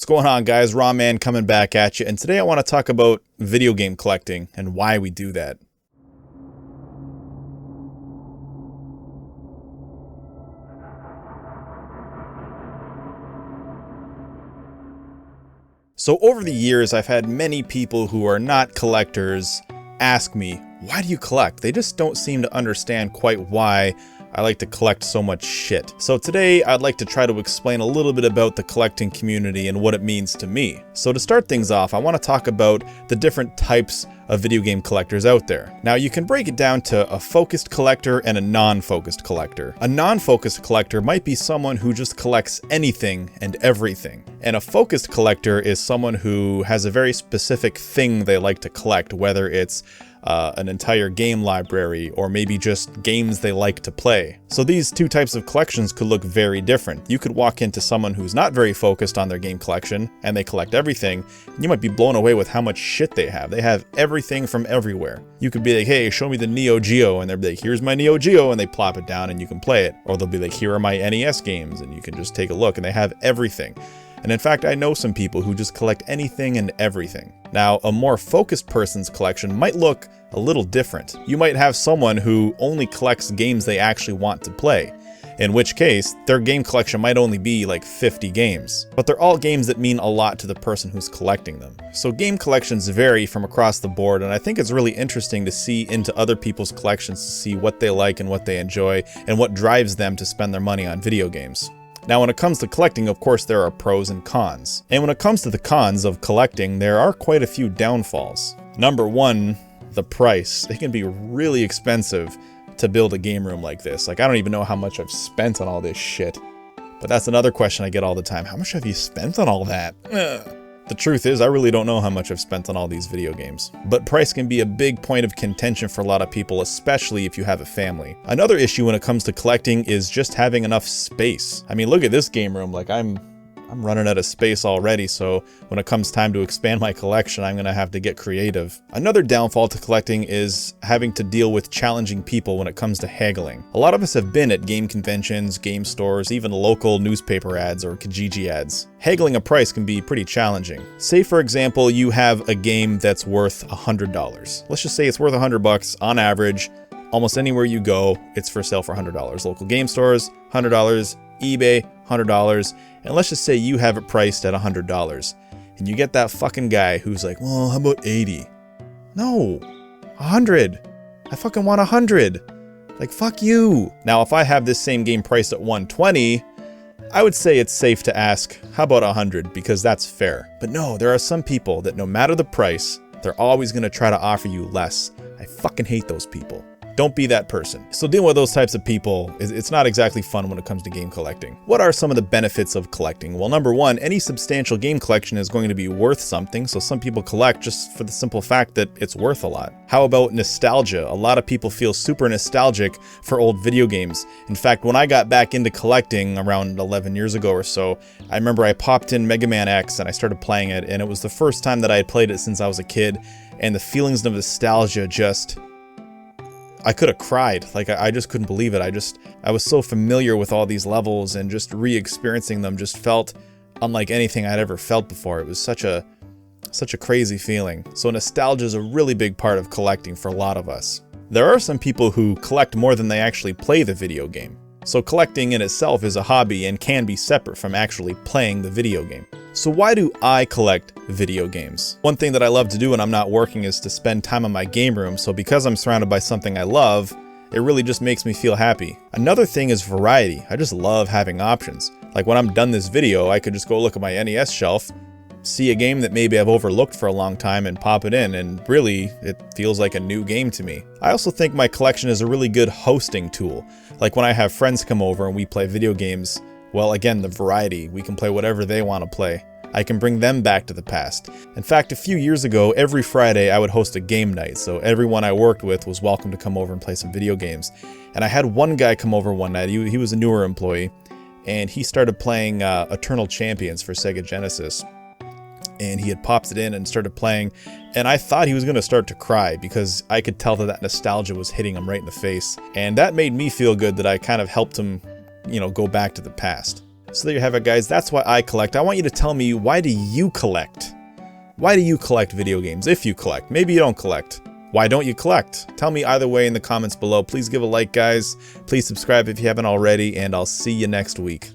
What's going on, guys? RonMan coming back at you, and today I want to talk about video game collecting and why we do that. So over the years, I've had many people who are not collectors ask me, why do you collect? They just don't seem to understand quite why I like to collect so much shit. So today I'd like to try to explain a little bit about the collecting community and what it means to me. So to start things off, I want to talk about the different types of video game collectors out there. Now you can break it down to a focused collector and a non-focused collector. A non-focused collector might be someone who just collects anything and everything. And a focused collector is someone who has a very specific thing they like to collect, whether it's an entire game library or maybe just games they like to play. So these two types of collections could look very different. You could walk into someone who's not very focused on their game collection and they collect everything, and you might be blown away with how much shit they have. They have everything from everywhere. You could be like, hey, show me the Neo Geo, and they'll be like, here's my Neo Geo, and they plop it down and you can play it. Or they'll be like, here are my NES games, and you can just take a look, and they have everything. And in fact, I know some people who just collect anything and everything. Now, a more focused person's collection might look a little different. You might have someone who only collects games they actually want to play, in which case, their game collection might only be like 50 games. But they're all games that mean a lot to the person who's collecting them. So game collections vary from across the board, and I think it's really interesting to see into other people's collections to see what they like and what they enjoy, and what drives them to spend their money on video games. Now, when it comes to collecting, of course, there are pros and cons. And when it comes to the cons of collecting, there are quite a few downfalls. Number one, the price. It can be really expensive to build a game room like this. Like, I don't even know how much I've spent on all this shit. But that's another question I get all the time. How much have you spent on all that? The truth is, I really don't know how much I've spent on all these video games. But price can be a big point of contention for a lot of people, especially if you have a family. Another issue when it comes to collecting is just having enough space. I mean, look at this game room. Like, I'm running out of space already, so when it comes time to expand my collection, I'm gonna have to get creative. Another downfall to collecting is having to deal with challenging people when it comes to haggling. A lot of us have been at game conventions, game stores, even local newspaper ads or Kijiji ads. Haggling a price can be pretty challenging. Say, for example, you have a game that's worth $100. Let's just say it's worth $100 on average. Almost anywhere you go, it's for sale for $100. Local game stores, $100, eBay, $100, and let's just say you have it priced at $100, and you get that fucking guy who's like, well, how about 80? No, 100. I fucking want 100. Like, fuck you. Now, if I have this same game priced at 120, I would say it's safe to ask, how about 100? Because that's fair. But no, there are some people that no matter the price, they're always gonna try to offer you less. I fucking hate those people. Don't be that person. So dealing with those types of people, it's not exactly fun when it comes to game collecting. What are some of the benefits of collecting? Well, number one, any substantial game collection is going to be worth something, so some people collect just for the simple fact that it's worth a lot. How about nostalgia? A lot of people feel super nostalgic for old video games. In fact, when I got back into collecting around 11 years ago or so, I remember I popped in Mega Man X and I started playing it, and it was the first time that I had played it since I was a kid, and the feelings of nostalgia just... I could have cried. Like, I just couldn't believe it. I was so familiar with all these levels, and just re-experiencing them just felt unlike anything I'd ever felt before. It was such a crazy feeling. So nostalgia is a really big part of collecting for a lot of us. There are some people who collect more than they actually play the video game. So collecting in itself is a hobby and can be separate from actually playing the video game. So why do I collect video games? One thing that I love to do when I'm not working is to spend time in my game room, so because I'm surrounded by something I love, it really just makes me feel happy. Another thing is variety. I just love having options. Like when I'm done this video, I could just go look at my NES shelf, see a game that maybe I've overlooked for a long time and pop it in, and really, it feels like a new game to me. I also think my collection is a really good hosting tool. Like when I have friends come over and we play video games, well, again, the variety. We can play whatever they want to play. I can bring them back to the past. In fact, a few years ago, every Friday I would host a game night, so everyone I worked with was welcome to come over and play some video games. And I had one guy come over one night. He was a newer employee, and he started playing Eternal Champions for Sega Genesis. And he had popped it in and started playing, and I thought he was going to start to cry because I could tell that nostalgia was hitting him right in the face. And that made me feel good that I kind of helped him, go back to the past. So there you have it, guys. That's why I collect. I want you to tell me, why do you collect? Why do you collect video games? If you collect. Maybe you don't collect. Why don't you collect? Tell me either way in the comments below. Please give a like, guys. Please subscribe if you haven't already, and I'll see you next week.